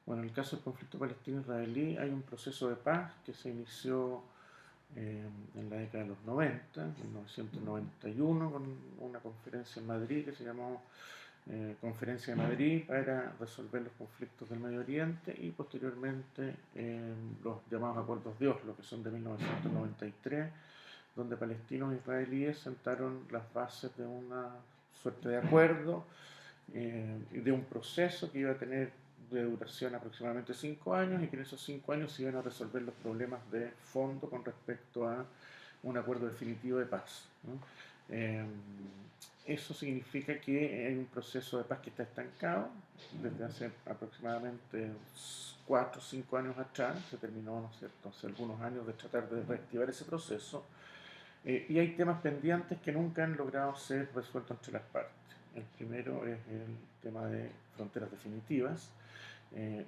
Bueno, en el caso del conflicto palestino-israelí hay un proceso de paz que se inició en la década de los 90, 1991, con una conferencia en Madrid que se llamó Conferencia de Madrid para resolver los conflictos del Medio Oriente y posteriormente los llamados Acuerdos de Oslo, que son de 1993, donde palestinos e israelíes sentaron las bases de una suerte de acuerdo y de un proceso que iba a tener de duración aproximadamente 5 años y que en esos 5 años se iban a resolver los problemas de fondo con respecto a un acuerdo definitivo de paz, ¿no? Eh, Eso significa que hay un proceso de paz que está estancado desde hace aproximadamente 4 o 5 años atrás, se terminó, ¿no es cierto?, hace algunos años de tratar de reactivar ese proceso, y hay temas pendientes que nunca han logrado ser resueltos entre las partes. El primero es el tema de fronteras definitivas.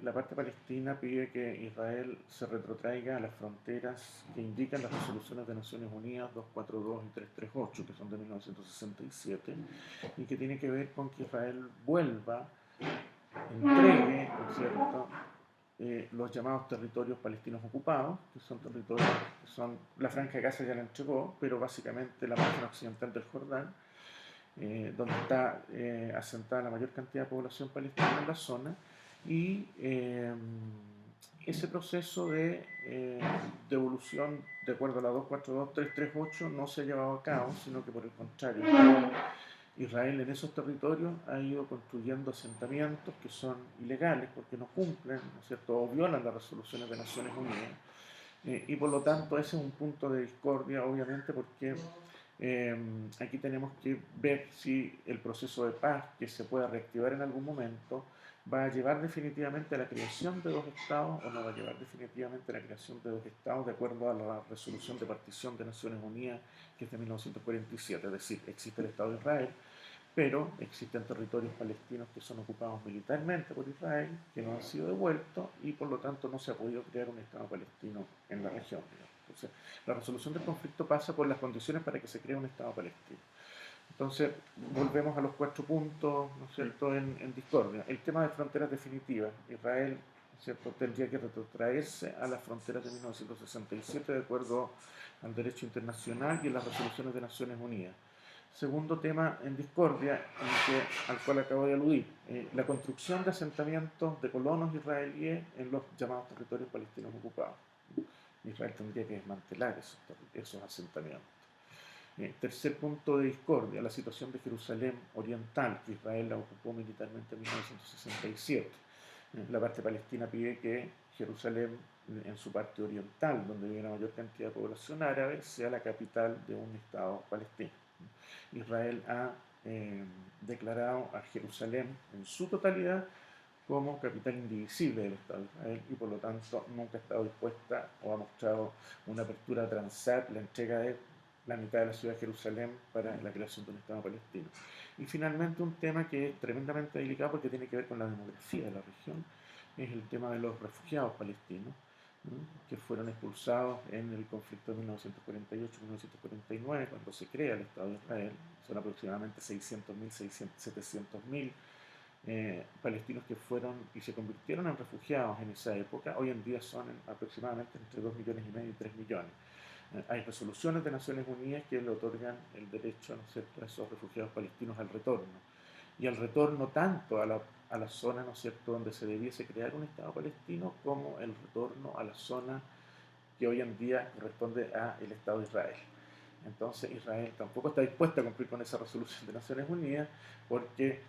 La parte palestina pide que Israel se retrotraiga a las fronteras que indican las resoluciones de Naciones Unidas 242 y 338, que son de 1967, y que tiene que ver con que Israel vuelva, entregue, ¿no es cierto?, los llamados territorios palestinos ocupados, que son territorios que son, la Franja de Gaza ya la entregó, pero básicamente la margen occidental del Jordán, donde está asentada la mayor cantidad de población palestina en la zona, y ese proceso de devolución, de acuerdo a la 242-338, no se ha llevado a cabo, sino que por el contrario, Israel en esos territorios ha ido construyendo asentamientos que son ilegales porque no cumplen, ¿no es cierto?, o violan las resoluciones de Naciones Unidas. Y por lo tanto ese es un punto de discordia, obviamente, porque aquí tenemos que ver si el proceso de paz que se pueda reactivar en algún momento va a llevar definitivamente a la creación de dos estados o no va a llevar definitivamente a la creación de dos estados de acuerdo a la resolución de partición de Naciones Unidas, que es de 1947. Es decir, existe el Estado de Israel, pero existen territorios palestinos que son ocupados militarmente por Israel, que no han sido devueltos y por lo tanto no se ha podido crear un Estado palestino en la región, digamos. Entonces, la resolución del conflicto pasa por las condiciones para que se cree un Estado palestino. Entonces, volvemos a los 4 puntos, ¿no es cierto?, en discordia. El tema de fronteras definitivas. Israel, ¿cierto?, tendría que retrotraerse a las fronteras de 1967 de acuerdo al derecho internacional y a las resoluciones de Naciones Unidas. Segundo tema en discordia, al cual acabo de aludir, la construcción de asentamientos de colonos israelíes en los llamados territorios palestinos ocupados. Israel tendría que desmantelar esos asentamientos. Tercer punto de discordia, la situación de Jerusalén Oriental, que Israel la ocupó militarmente en 1967. La parte palestina pide que Jerusalén, en su parte oriental, donde vive la mayor cantidad de población árabe, sea la capital de un Estado palestino. Israel ha declarado a Jerusalén en su totalidad como capital indivisible del Estado de Israel y por lo tanto nunca ha estado dispuesta o ha mostrado una apertura a transar la entrega de la mitad de la ciudad de Jerusalén para la creación de un Estado palestino. Y finalmente un tema que es tremendamente delicado porque tiene que ver con la demografía de la región, es el tema de los refugiados palestinos, ¿no?, que fueron expulsados en el conflicto de 1948-1949, cuando se crea el Estado de Israel. Son aproximadamente 600.000, 700.000 palestinos que fueron y se convirtieron en refugiados en esa época. Hoy en día son aproximadamente entre 2,5 millones y 3 millones. Hay resoluciones de Naciones Unidas que le otorgan el derecho, ¿no es cierto?, a esos refugiados palestinos al retorno. Y al retorno tanto a la zona, ¿no es cierto?, donde se debiese crear un Estado palestino, como el retorno a la zona que hoy en día corresponde al Estado de Israel. Entonces Israel tampoco está dispuesta a cumplir con esa resolución de Naciones Unidas porque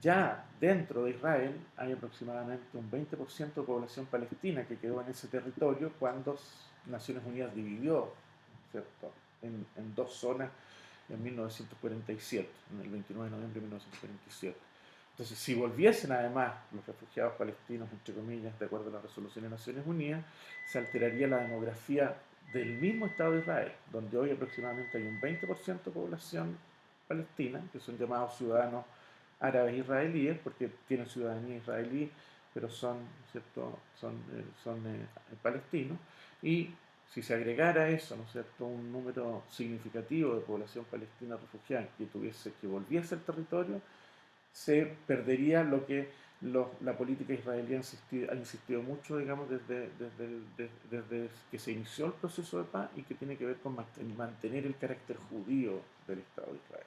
ya dentro de Israel hay aproximadamente un 20% de población palestina que quedó en ese territorio cuando Naciones Unidas dividió, ¿cierto?, en dos zonas en 1947, en el 29 de noviembre de 1947. Entonces, si volviesen además los refugiados palestinos, entre comillas, de acuerdo a la resolución de Naciones Unidas, se alteraría la demografía del mismo Estado de Israel, donde hoy aproximadamente hay un 20% de población palestina, que son llamados ciudadanos árabes israelíes, porque tienen ciudadanía israelí, pero son, ¿cierto?, son palestinos, y si se agregara a eso, ¿no es cierto?, un número significativo de población palestina refugiada que volviese al territorio, se perdería lo que la política israelí ha insistido mucho, digamos, desde que se inició el proceso de paz y que tiene que ver con mantener el carácter judío del Estado de Israel,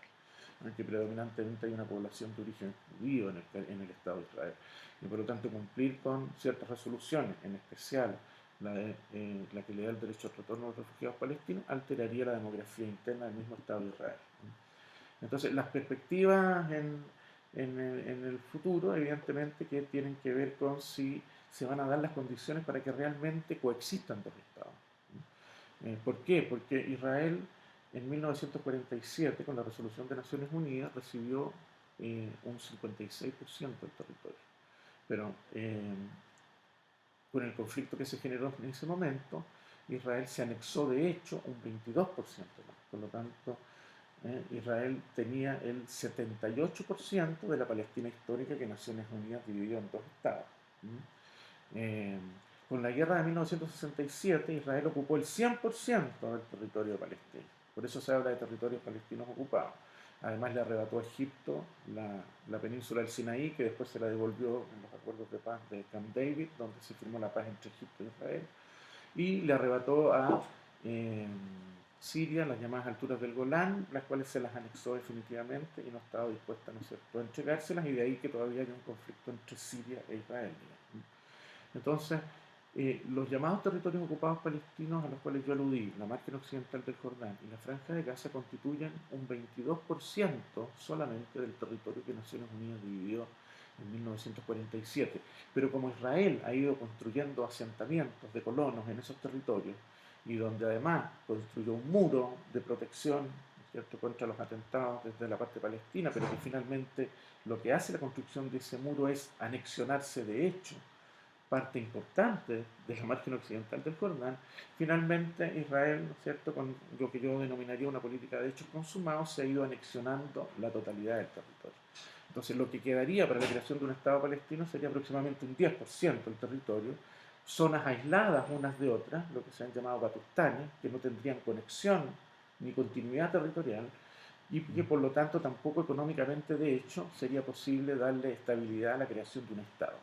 en el que predominantemente hay una población de origen judío en el Estado de Israel, y por lo tanto cumplir con ciertas resoluciones, en especial la que le da el derecho al retorno a los refugiados palestinos, alteraría la demografía interna del mismo Estado de Israel. Entonces, las perspectivas en el futuro, evidentemente, que tienen que ver con si se van a dar las condiciones para que realmente coexistan dos estados. ¿Por qué? Porque Israel en 1947, con la resolución de Naciones Unidas, recibió un 56% del territorio. Pero con el conflicto que se generó en ese momento, Israel se anexó de hecho un 22% más. Por lo tanto, Israel tenía el 78% de la Palestina histórica que Naciones Unidas dividió en dos estados. Eh, con la guerra de 1967, Israel ocupó el 100% del territorio palestino. Por eso se habla de territorios palestinos ocupados. Además le arrebató a Egipto la península del Sinaí, que después se la devolvió en los acuerdos de paz de Camp David, donde se firmó la paz entre Egipto e Israel. Y le arrebató a Siria las llamadas alturas del Golán, las cuales se las anexó definitivamente y no estaba dispuesta, ¿no es cierto?, a entregárselas, y de ahí que todavía hay un conflicto entre Siria e Israel. Entonces, los llamados territorios ocupados palestinos a los cuales yo aludí, la margen occidental del Jordán y la Franja de Gaza, constituyen un 22% solamente del territorio que Naciones Unidas dividió en 1947. Pero como Israel ha ido construyendo asentamientos de colonos en esos territorios, y donde además construyó un muro de protección, ¿cierto?, contra los atentados desde la parte palestina, pero que finalmente lo que hace la construcción de ese muro es anexionarse de hecho parte importante de la margen occidental del Jordán. Finalmente Israel, ¿no es cierto?, con lo que yo denominaría una política de hechos consumados, se ha ido anexionando la totalidad del territorio. Entonces lo que quedaría para la creación de un Estado palestino sería aproximadamente un 10% del territorio, zonas aisladas unas de otras, lo que se han llamado batustanes, que no tendrían conexión ni continuidad territorial, y que por lo tanto tampoco económicamente de hecho sería posible darle estabilidad a la creación de un Estado.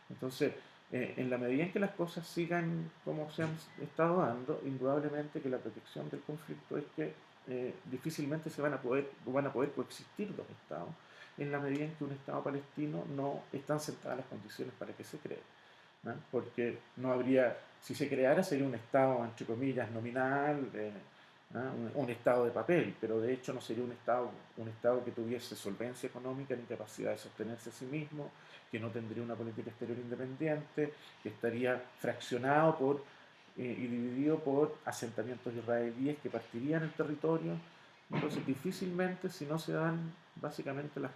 Entonces, en la medida en que las cosas sigan como se han estado dando, indudablemente que la protección del conflicto es que difícilmente van a poder coexistir dos estados, en la medida en que un Estado palestino no están sentadas las condiciones para que se cree, ¿no? Porque no habría, si se creara sería un Estado, entre comillas, nominal, un Estado de papel, pero de hecho no sería un estado que tuviese solvencia económica ni capacidad de sostenerse a sí mismo, que no tendría una política exterior independiente, que estaría fraccionado y dividido por asentamientos israelíes que partirían el territorio. Entonces difícilmente, si no se dan básicamente las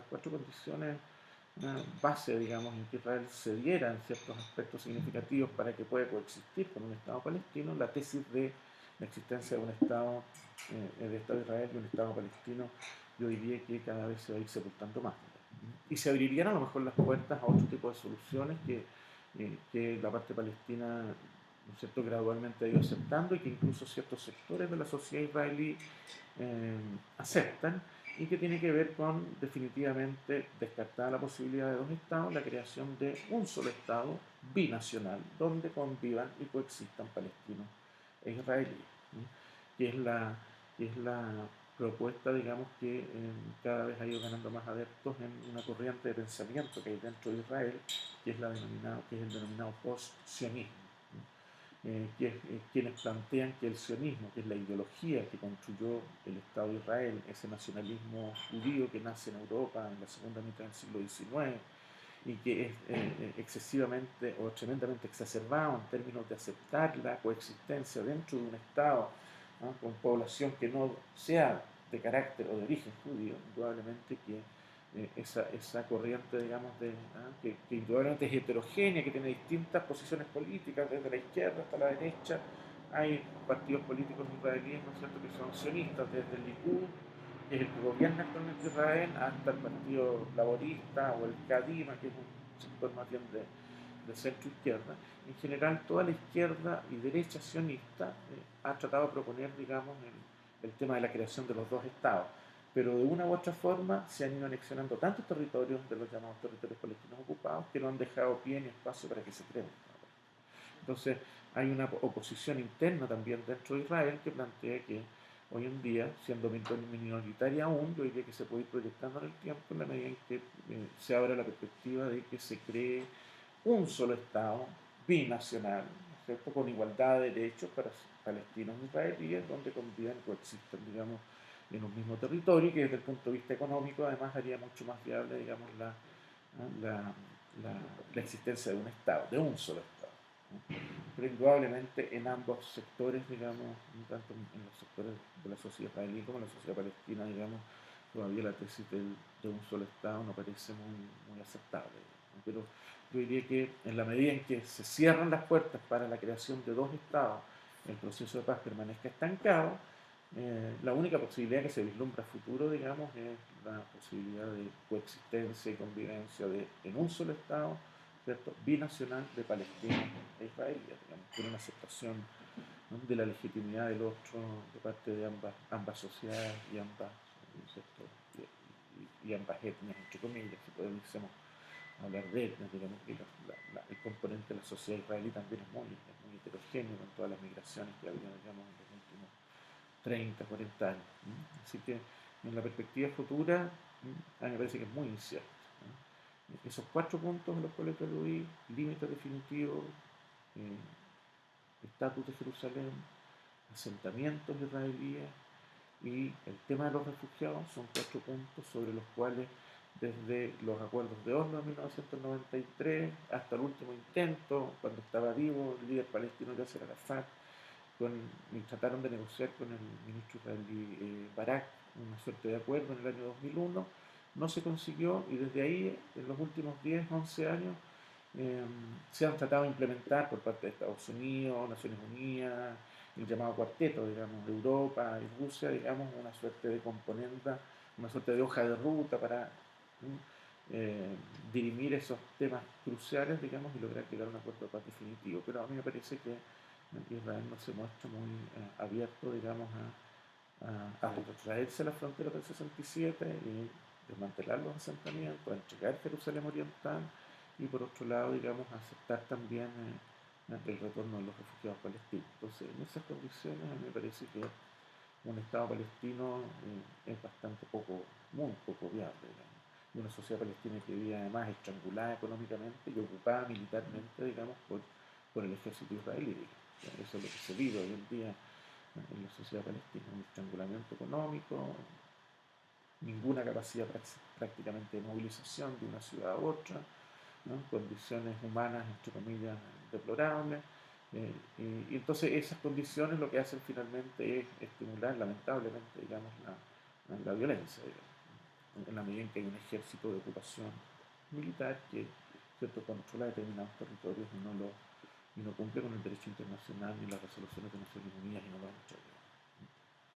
cuatro condiciones base, digamos, en que Israel cediera en ciertos aspectos significativos para que pueda coexistir con un Estado palestino, la tesis de la existencia de un Estado, de Estado de Israel y un Estado palestino, yo diría que cada vez se va a ir sepultando más. Y se abrirían a lo mejor las puertas a otro tipo de soluciones que la parte palestina, ¿no es cierto?, gradualmente ha ido aceptando, y que incluso ciertos sectores de la sociedad israelí aceptan, y que tiene que ver con definitivamente descartar la posibilidad de dos estados, la creación de un solo estado binacional donde convivan y coexistan palestinos e israelíes, ¿no?, que es la propuesta, digamos, que cada vez ha ido ganando más adeptos en una corriente de pensamiento que hay dentro de Israel, que es el denominado post-sionismo, quienes plantean que el sionismo, que es la ideología que construyó el Estado de Israel, ese nacionalismo judío que nace en Europa en la segunda mitad del siglo XIX y que es excesivamente o tremendamente exacerbado en términos de aceptar la coexistencia dentro de un Estado, ¿no?, con población que no sea de carácter o de origen judío, indudablemente que esa corriente, digamos, que indudablemente es heterogénea, que tiene distintas posiciones políticas, desde la izquierda hasta la derecha. Hay partidos políticos israelíes, ¿no es cierto?, que son sionistas, desde el Likud, que es el que gobierna actualmente Israel, hasta el Partido Laborista o el Kadima, que es un sector más bien de centro-izquierda. En general, toda la izquierda y derecha sionista ha tratado de proponer, digamos, el tema de la creación de los dos estados. pero de una u otra forma se han ido anexionando tantos territorios de los llamados territorios palestinos ocupados que no han dejado pie ni espacio para que se creen. Entonces hay una oposición interna también dentro de Israel que plantea que hoy en día, siendo minoritaria aún, yo diría que se puede ir proyectando en el tiempo en la medida en que se abra la perspectiva de que se cree un solo Estado binacional, ¿no es cierto?, con igualdad de derechos para palestinos e israelíes, donde conviven, coexisten, digamos, en un mismo territorio, y que desde el punto de vista económico además haría mucho más viable, digamos, la, la, la existencia de un Estado, de un solo Estado. ¿No? Pero indudablemente en ambos sectores, digamos, tanto en los sectores de la sociedad israelí como en la sociedad palestina, digamos, todavía la tesis de un solo Estado no parece muy aceptable. ¿No? Pero yo diría que en la medida en que se cierran las puertas para la creación de dos Estados, el proceso de paz permanezca estancado, la única posibilidad que se vislumbra a futuro, digamos, es la posibilidad de coexistencia y convivencia en un solo Estado, ¿cierto?, binacional de palestinos e israelíes, digamos, con una aceptación, ¿no?, de la legitimidad del otro de parte de ambas sociedades y ambas, ¿cierto?, y ambas etnias, entre comillas, si podemos hablar de etnias, digamos que el componente de la sociedad israelí también es muy heterogéneo con todas las migraciones que ha habido, digamos, en los últimos 30, 40 años. ¿No? Así que en la perspectiva futura, a mí me parece que es muy incierto. ¿No? Esos 4 puntos a los cuales te aludí, límites definitivos, eh, estatus de Jerusalén, asentamientos israelíes y el tema de los refugiados, son 4 puntos sobre los cuales desde los acuerdos de Oslo de 1993 hasta el último intento, cuando estaba vivo el líder palestino Yasser Arafat, y trataron de negociar con el ministro israelí Barak una suerte de acuerdo en el año 2001, no se consiguió, y desde ahí, en los últimos 10, 11 años, eh, se han tratado de implementar por parte de Estados Unidos, Naciones Unidas, el llamado cuarteto, digamos, de Europa y Rusia, digamos, una suerte de componente, una suerte de hoja de ruta para eh, dirimir esos temas cruciales, digamos, y lograr llegar a un acuerdo de paz definitivo. Pero a mí me parece que Israel no se muestra muy abierto, digamos, a retrotraerse a la frontera del 67 y desmantelar los asentamientos, a entregar Jerusalén Oriental y por otro lado, digamos, a aceptar también el retorno de los refugiados palestinos. Entonces, en esas condiciones a mí me parece que un Estado palestino es bastante muy poco viable, digamos. Y una sociedad palestina que vive además estrangulada económicamente y ocupada militarmente, digamos, por el ejército israelí. Digamos. Eso es lo que se vive hoy en día en la sociedad palestina, un estrangulamiento económico, ninguna capacidad prácticamente de movilización de una ciudad a otra, ¿no?, condiciones humanas, entre comillas, deplorables. Y entonces esas condiciones lo que hacen finalmente es estimular, lamentablemente, digamos, la violencia, digamos, en la medida en que hay un ejército de ocupación militar que, ¿cierto?, controla determinados territorios y no cumple con el derecho internacional ni las resoluciones de Naciones Unidas y no lo ha hecho.